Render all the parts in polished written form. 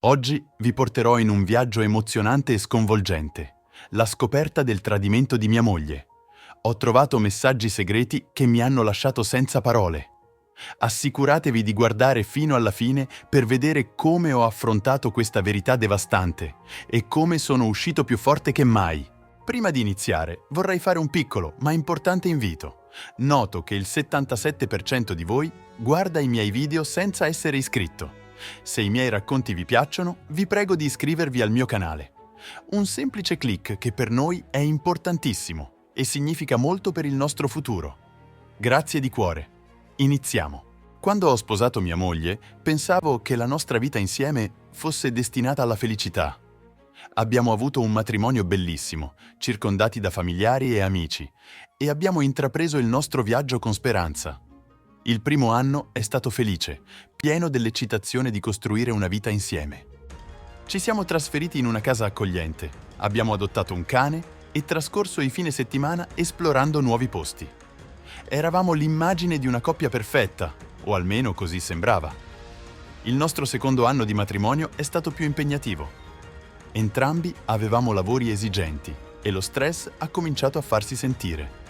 Oggi vi porterò in un viaggio emozionante e sconvolgente, la scoperta del tradimento di mia moglie. Ho trovato messaggi segreti che mi hanno lasciato senza parole. Assicuratevi di guardare fino alla fine per vedere come ho affrontato questa verità devastante e come sono uscito più forte che mai. Prima di iniziare, vorrei fare un piccolo ma importante invito. Noto che il 77% di voi guarda i miei video senza essere iscritto. Se i miei racconti vi piacciono, vi prego di iscrivervi al mio canale. Un semplice click che per noi è importantissimo e significa molto per il nostro futuro. Grazie di cuore. Iniziamo. Quando ho sposato mia moglie, pensavo che la nostra vita insieme fosse destinata alla felicità. Abbiamo avuto un matrimonio bellissimo, circondati da familiari e amici, e abbiamo intrapreso il nostro viaggio con speranza. Il primo anno è stato felice, pieno dell'eccitazione di costruire una vita insieme. Ci siamo trasferiti in una casa accogliente, abbiamo adottato un cane e trascorso i fine settimana esplorando nuovi posti. Eravamo l'immagine di una coppia perfetta, o almeno così sembrava. Il nostro secondo anno di matrimonio è stato più impegnativo. Entrambi avevamo lavori esigenti e lo stress ha cominciato a farsi sentire.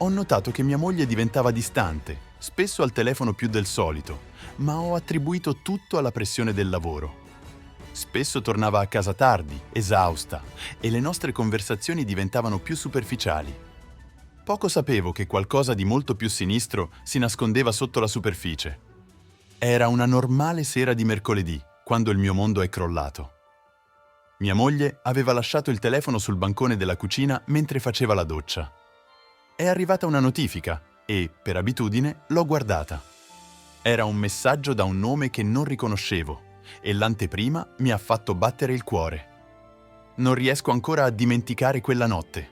Ho notato che mia moglie diventava distante, spesso al telefono più del solito, ma ho attribuito tutto alla pressione del lavoro. Spesso tornava a casa tardi, esausta, e le nostre conversazioni diventavano più superficiali. Poco sapevo che qualcosa di molto più sinistro si nascondeva sotto la superficie. Era una normale sera di mercoledì, quando il mio mondo è crollato. Mia moglie aveva lasciato il telefono sul bancone della cucina mentre faceva la doccia. È arrivata una notifica e, per abitudine, l'ho guardata. Era un messaggio da un nome che non riconoscevo e l'anteprima mi ha fatto battere il cuore. Non riesco ancora a dimenticare quella notte.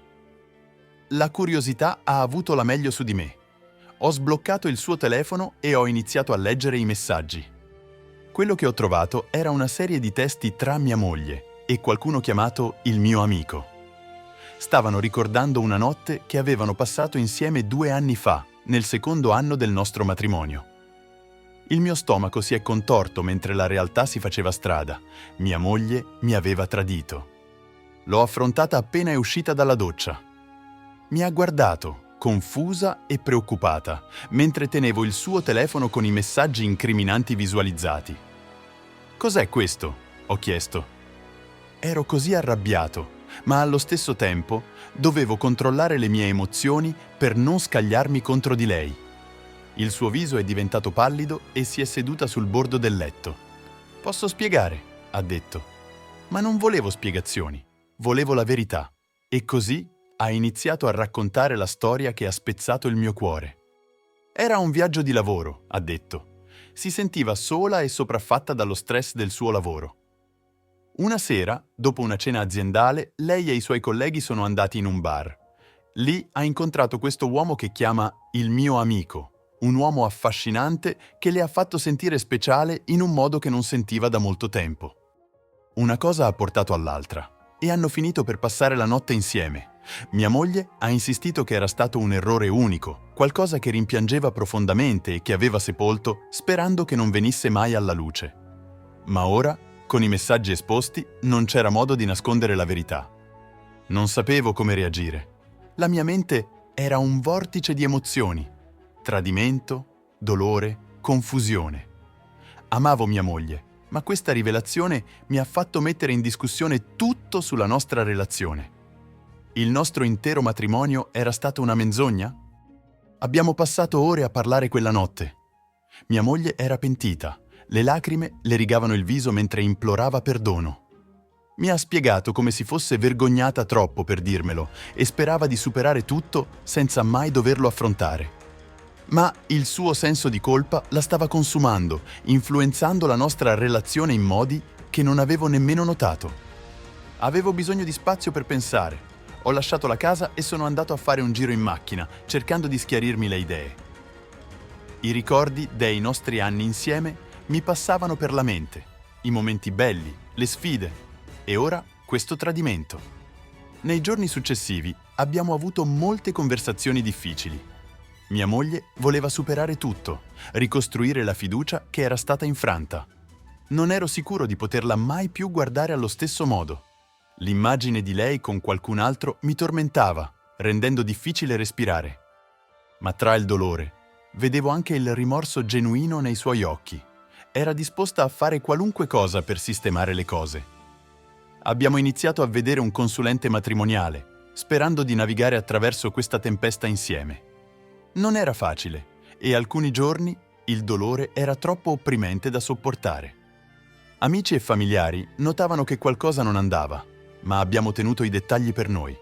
La curiosità ha avuto la meglio su di me. Ho sbloccato il suo telefono e ho iniziato a leggere i messaggi. Quello che ho trovato era una serie di testi tra mia moglie e qualcuno chiamato il mio amico. Stavano ricordando una notte che avevano passato insieme 2 anni fa, nel secondo anno del nostro matrimonio. Il mio stomaco si è contorto mentre la realtà si faceva strada. Mia moglie mi aveva tradito. L'ho affrontata appena è uscita dalla doccia. Mi ha guardato, confusa e preoccupata, mentre tenevo il suo telefono con i messaggi incriminanti visualizzati. «Cos'è questo?» ho chiesto. Ero così arrabbiato, ma allo stesso tempo dovevo controllare le mie emozioni per non scagliarmi contro di lei. Il suo viso è diventato pallido e si è seduta sul bordo del letto. «Posso spiegare?» ha detto. Ma non volevo spiegazioni, volevo la verità. E così ha iniziato a raccontare la storia che ha spezzato il mio cuore. Era un viaggio di lavoro, ha detto. Si sentiva sola e sopraffatta dallo stress del suo lavoro. Una sera, dopo una cena aziendale, lei e i suoi colleghi sono andati in un bar. Lì ha incontrato questo uomo che chiama il mio amico, un uomo affascinante che le ha fatto sentire speciale in un modo che non sentiva da molto tempo. Una cosa ha portato all'altra e hanno finito per passare la notte insieme. Mia moglie ha insistito che era stato un errore unico, qualcosa che rimpiangeva profondamente e che aveva sepolto, sperando che non venisse mai alla luce. Ma ora, con i messaggi esposti, non c'era modo di nascondere la verità. Non sapevo come reagire. La mia mente era un vortice di emozioni. Tradimento, dolore, confusione. Amavo mia moglie, ma questa rivelazione mi ha fatto mettere in discussione tutto sulla nostra relazione. Il nostro intero matrimonio era stato una menzogna? Abbiamo passato ore a parlare quella notte. Mia moglie era pentita. Le lacrime le rigavano il viso mentre implorava perdono. Mi ha spiegato come si fosse vergognata troppo per dirmelo e sperava di superare tutto senza mai doverlo affrontare. Ma il suo senso di colpa la stava consumando, influenzando la nostra relazione in modi che non avevo nemmeno notato. Avevo bisogno di spazio per pensare. Ho lasciato la casa e sono andato a fare un giro in macchina, cercando di schiarirmi le idee. I ricordi dei nostri anni insieme mi passavano per la mente, i momenti belli, le sfide, e ora questo tradimento. Nei giorni successivi abbiamo avuto molte conversazioni difficili. Mia moglie voleva superare tutto, ricostruire la fiducia che era stata infranta. Non ero sicuro di poterla mai più guardare allo stesso modo. L'immagine di lei con qualcun altro mi tormentava, rendendo difficile respirare. Ma tra il dolore, vedevo anche il rimorso genuino nei suoi occhi. Era disposta a fare qualunque cosa per sistemare le cose. Abbiamo iniziato a vedere un consulente matrimoniale, sperando di navigare attraverso questa tempesta insieme. Non era facile e alcuni giorni il dolore era troppo opprimente da sopportare. Amici e familiari notavano che qualcosa non andava, ma abbiamo tenuto i dettagli per noi.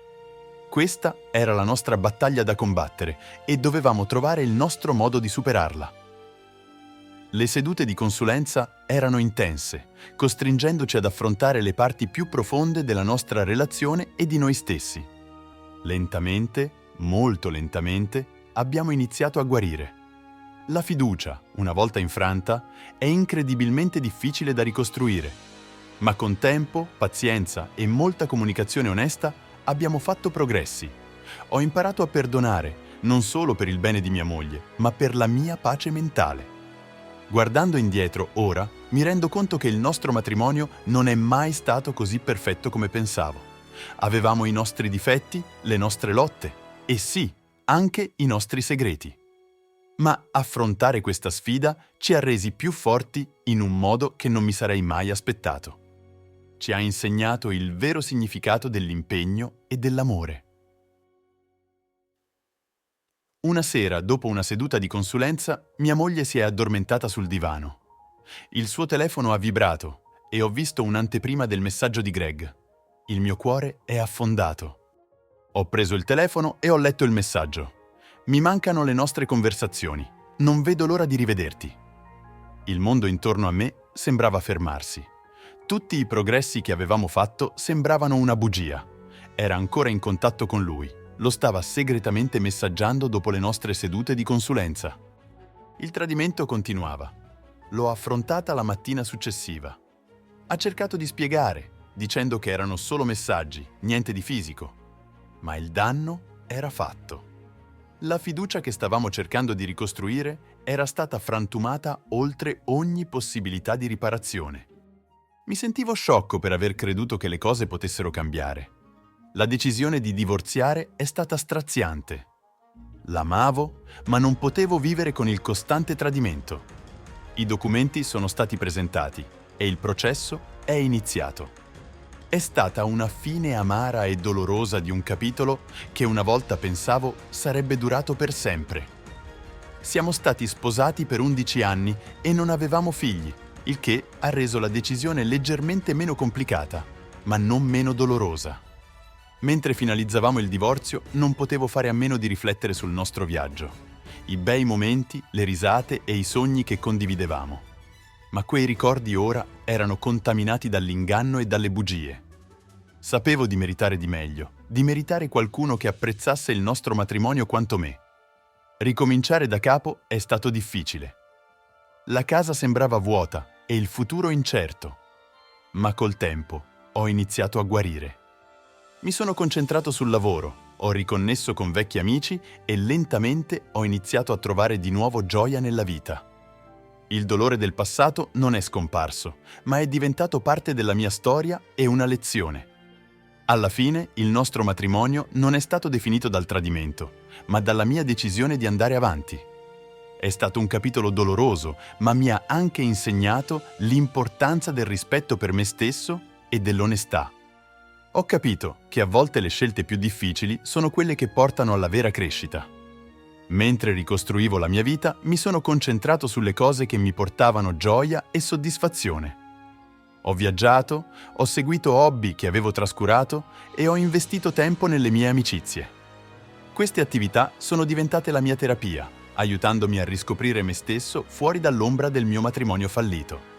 Questa era la nostra battaglia da combattere e dovevamo trovare il nostro modo di superarla. Le sedute di consulenza erano intense, costringendoci ad affrontare le parti più profonde della nostra relazione e di noi stessi. Lentamente, molto lentamente, abbiamo iniziato a guarire. La fiducia, una volta infranta, è incredibilmente difficile da ricostruire. Ma con tempo, pazienza e molta comunicazione onesta abbiamo fatto progressi. Ho imparato a perdonare, non solo per il bene di mia moglie, ma per la mia pace mentale. Guardando indietro, ora, mi rendo conto che il nostro matrimonio non è mai stato così perfetto come pensavo. Avevamo i nostri difetti, le nostre lotte e sì, anche i nostri segreti. Ma affrontare questa sfida ci ha resi più forti in un modo che non mi sarei mai aspettato. Ci ha insegnato il vero significato dell'impegno e dell'amore. Una sera, dopo una seduta di consulenza, mia moglie si è addormentata sul divano. Il suo telefono ha vibrato e ho visto un'anteprima del messaggio di Greg. Il mio cuore è affondato. Ho preso il telefono e ho letto il messaggio. Mi mancano le nostre conversazioni. Non vedo l'ora di rivederti. Il mondo intorno a me sembrava fermarsi. Tutti i progressi che avevamo fatto sembravano una bugia. Era ancora in contatto con lui. Lo stava segretamente messaggiando dopo le nostre sedute di consulenza. Il tradimento continuava. L'ho affrontata la mattina successiva. Ha cercato di spiegare, dicendo che erano solo messaggi, niente di fisico. Ma il danno era fatto. La fiducia che stavamo cercando di ricostruire era stata frantumata oltre ogni possibilità di riparazione. Mi sentivo sciocco per aver creduto che le cose potessero cambiare. La decisione di divorziare è stata straziante. L'amavo, ma non potevo vivere con il costante tradimento. I documenti sono stati presentati e il processo è iniziato. È stata una fine amara e dolorosa di un capitolo che una volta pensavo sarebbe durato per sempre. Siamo stati sposati per 11 anni e non avevamo figli, il che ha reso la decisione leggermente meno complicata, ma non meno dolorosa. Mentre finalizzavamo il divorzio, non potevo fare a meno di riflettere sul nostro viaggio. I bei momenti, le risate e i sogni che condividevamo. Ma quei ricordi ora erano contaminati dall'inganno e dalle bugie. Sapevo di meritare di meglio, di meritare qualcuno che apprezzasse il nostro matrimonio quanto me. Ricominciare da capo è stato difficile. La casa sembrava vuota e il futuro incerto. Ma col tempo ho iniziato a guarire. Mi sono concentrato sul lavoro, ho riconnesso con vecchi amici e lentamente ho iniziato a trovare di nuovo gioia nella vita. Il dolore del passato non è scomparso, ma è diventato parte della mia storia e una lezione. Alla fine, il nostro matrimonio non è stato definito dal tradimento, ma dalla mia decisione di andare avanti. È stato un capitolo doloroso, ma mi ha anche insegnato l'importanza del rispetto per me stesso e dell'onestà. Ho capito che a volte le scelte più difficili sono quelle che portano alla vera crescita. Mentre ricostruivo la mia vita, mi sono concentrato sulle cose che mi portavano gioia e soddisfazione. Ho viaggiato, ho seguito hobby che avevo trascurato e ho investito tempo nelle mie amicizie. Queste attività sono diventate la mia terapia, aiutandomi a riscoprire me stesso fuori dall'ombra del mio matrimonio fallito.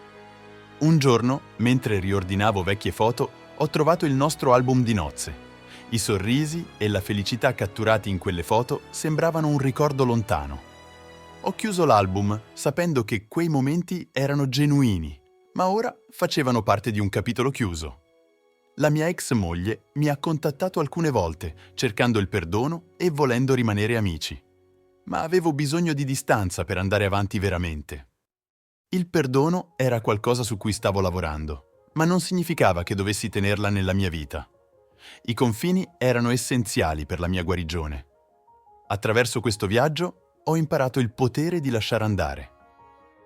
Un giorno, mentre riordinavo vecchie foto, ho trovato il nostro album di nozze. I sorrisi e la felicità catturati in quelle foto sembravano un ricordo lontano. Ho chiuso l'album sapendo che quei momenti erano genuini, ma ora facevano parte di un capitolo chiuso. La mia ex moglie mi ha contattato alcune volte, cercando il perdono e volendo rimanere amici. Ma avevo bisogno di distanza per andare avanti veramente. Il perdono era qualcosa su cui stavo lavorando, ma non significava che dovessi tenerla nella mia vita. I confini erano essenziali per la mia guarigione. Attraverso questo viaggio ho imparato il potere di lasciare andare.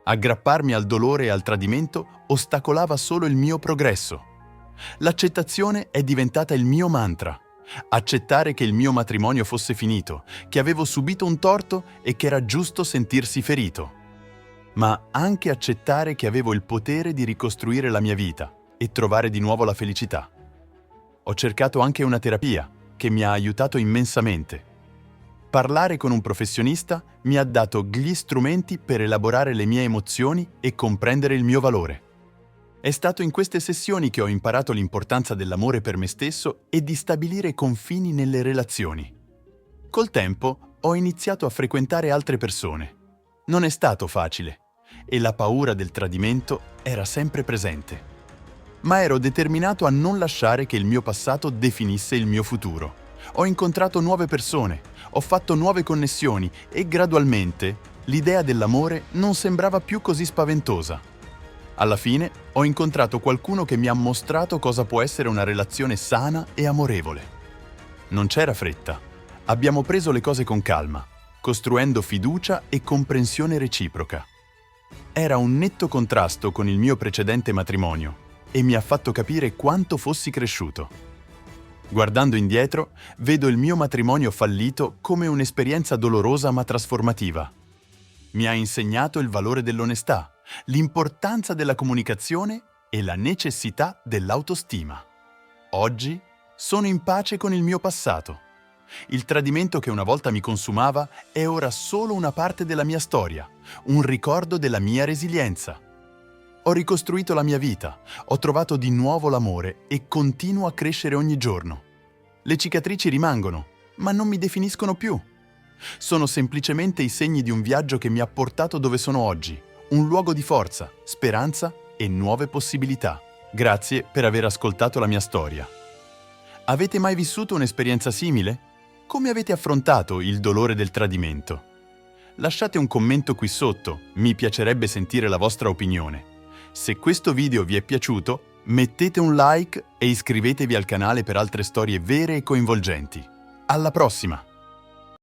Aggrapparmi al dolore e al tradimento ostacolava solo il mio progresso. L'accettazione è diventata il mio mantra. Accettare che il mio matrimonio fosse finito, che avevo subito un torto e che era giusto sentirsi ferito. Ma anche accettare che avevo il potere di ricostruire la mia vita e trovare di nuovo la felicità. Ho cercato anche una terapia che mi ha aiutato immensamente. Parlare con un professionista mi ha dato gli strumenti per elaborare le mie emozioni e comprendere il mio valore. È stato in queste sessioni che ho imparato l'importanza dell'amore per me stesso e di stabilire confini nelle relazioni. Col tempo ho iniziato a frequentare altre persone. Non è stato facile e la paura del tradimento era sempre presente. Ma ero determinato a non lasciare che il mio passato definisse il mio futuro. Ho incontrato nuove persone, ho fatto nuove connessioni e gradualmente l'idea dell'amore non sembrava più così spaventosa. Alla fine ho incontrato qualcuno che mi ha mostrato cosa può essere una relazione sana e amorevole. Non c'era fretta. Abbiamo preso le cose con calma, costruendo fiducia e comprensione reciproca. Era un netto contrasto con il mio precedente matrimonio e mi ha fatto capire quanto fossi cresciuto. Guardando indietro, vedo il mio matrimonio fallito come un'esperienza dolorosa ma trasformativa. Mi ha insegnato il valore dell'onestà, l'importanza della comunicazione e la necessità dell'autostima. Oggi sono in pace con il mio passato. Il tradimento che una volta mi consumava è ora solo una parte della mia storia, un ricordo della mia resilienza. Ho ricostruito la mia vita, ho trovato di nuovo l'amore e continuo a crescere ogni giorno. Le cicatrici rimangono, ma non mi definiscono più. Sono semplicemente i segni di un viaggio che mi ha portato dove sono oggi, un luogo di forza, speranza e nuove possibilità. Grazie per aver ascoltato la mia storia. Avete mai vissuto un'esperienza simile? Come avete affrontato il dolore del tradimento? Lasciate un commento qui sotto, mi piacerebbe sentire la vostra opinione. Se questo video vi è piaciuto, mettete un like e iscrivetevi al canale per altre storie vere e coinvolgenti. Alla prossima!